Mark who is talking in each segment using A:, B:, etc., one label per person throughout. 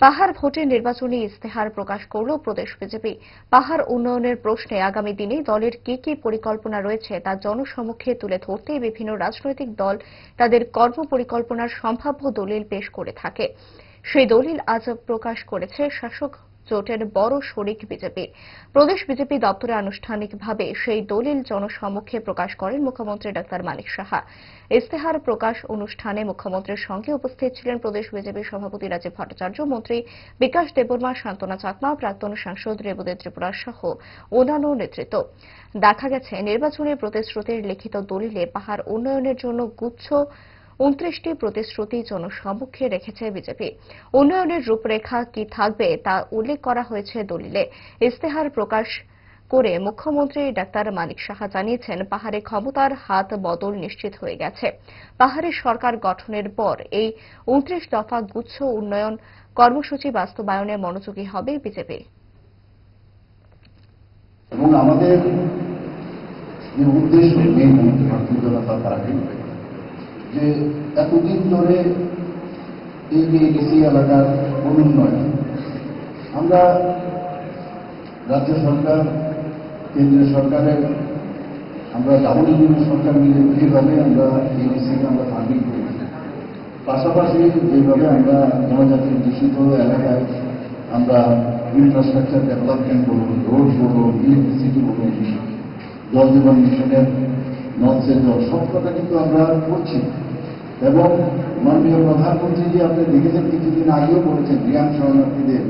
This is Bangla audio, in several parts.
A: পাহাড় ভোটের নির্বাচনী ইস্তেহার প্রকাশ করল প্রদেশ বিজেপি। পাহাড় উন্নয়নের প্রশ্নে আগামী দিনে দলের কি কি পরিকল্পনা রয়েছে তা জনসমক্ষে তুলে ধরতে বিভিন্ন রাজনৈতিক দল তাদের কর্মপরিকল্পনার সম্ভাব্য দলিল পেশ করে থাকে। সেই দলিল আজ প্রকাশ করেছে শাসক জোটের বড় শরিক বিজেপি। প্রদেশ বিজেপি দপ্তরে আনুষ্ঠানিকভাবে সেই দলিল জনসমক্ষে প্রকাশ করেন মুখ্যমন্ত্রী ডাক্তার মানিক সাহা। ইস্তেহার প্রকাশ অনুষ্ঠানে মুখ্যমন্ত্রীর সঙ্গে উপস্থিত ছিলেন প্রদেশ বিজেপির সভাপতি রাজীব ভট্টাচার্য, মন্ত্রী বিকাশ দেববর্মা, শান্তনা চাকমা, প্রাক্তন সাংসদ রেবুদে ত্রিপুরা সহ অন্যান্য নেতৃত্ব। দেখা গেছে, নির্বাচনী প্রতিশ্রুতির লিখিত দলিলে পাহাড় উন্নয়নের জন্য গুচ্ছ 29টি প্রতিশ্রুতি জনসমক্ষে রেখেছে বিজেপি। উন্নয়নের রূপরেখা কি থাকবে তা উল্লেখ করা হয়েছে দলিলে। ইস্তেহার প্রকাশ করে মুখ্যমন্ত্রী ডাক্তার মানিক সাহা জানিয়েছেন, পাহাড়ে ক্ষমতার হাত বদল নিশ্চিত হয়ে গেছে। পাহাড়ে সরকার গঠনের পর এই 29 দফা গুচ্ছ উন্নয়ন কর্মসূচি বাস্তবায়নে মনোযোগী হবে বিজেপি।
B: এবং আমাদের যে উদ্দেশ্য ভারতীয় জনতা পার্টি যে এতদিন ধরে এই এডিসি এলাকার অনুন্নয়ন, আমরা রাজ্য সরকার, কেন্দ্রীয় সরকারের আমরা ডাবল ইঞ্জিনের সরকার মিলে যেভাবে আমরা এডিসিকে আমরা ফান্ডিং করেছি, পাশাপাশি যেভাবে আমরা জনজাতি দূষিত এলাকায় আমরা ইনফ্রাস্ট্রাকচার ডেভেলপমেন্ট বলুন, রোড বলুন, ইলেকট্রিসিটি বলুন, জল জীবন মিশনের নলসের জল, সব কথা কিন্তু আমরা করছি। এবং মাননীয় প্রধানমন্ত্রীজি আপনি দেখেছেন কিছুদিন আগেও বলেছেন রিয়াং শরণার্থীদের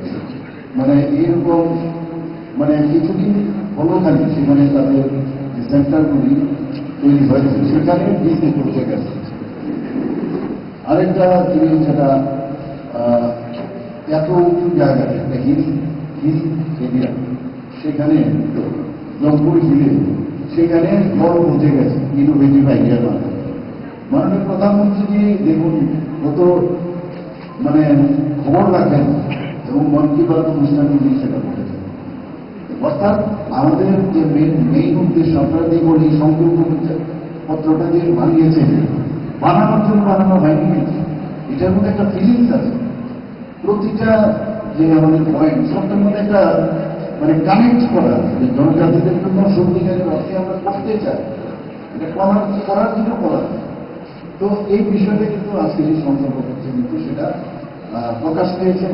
B: মানে এইরকম কিছুদিন হলো খালি সেখানে তাদের যে সেন্টারগুলি তৈরি হয়েছে সেখানে ডিসি করতে গেছে। আরেকটা জিনিস যেটা এত উঁচু জায়গায় একটা হিল এরিয়া, সেখানে জঙ্গল হিলে সেখানে বড় বুঝে গেছে ইনোভেটিভ আইডিয়ার মাধ্যমে। মাননীয় প্রধানমন্ত্রীজি দেখুন কত খবর রাখেন এবং মন কি বাত অনুষ্ঠানগুলি সেটা বলেছেন। অর্থাৎ আমাদের যে মেইন উদ্দেশ্য, আপনারা দেখুন এই সংকল্প পত্রটা যে বানিয়েছে, বানানোর জন্য বানানো হয়নি, এটার মধ্যে একটা ফিলিংস আছে। প্রতিটা যে আমাদের পয়েন্ট সবটার মধ্যে একটা কানেক্ট করা, যে জনজাতিদের জন্য সত্যিকারের অর্থে আমরা করতে চাই, এটা করার জন্য করা। তো এই বিষয়টা কিন্তু আজকে যে সংকল্প করছে কিন্তু সেটা প্রকাশ পেয়েছে।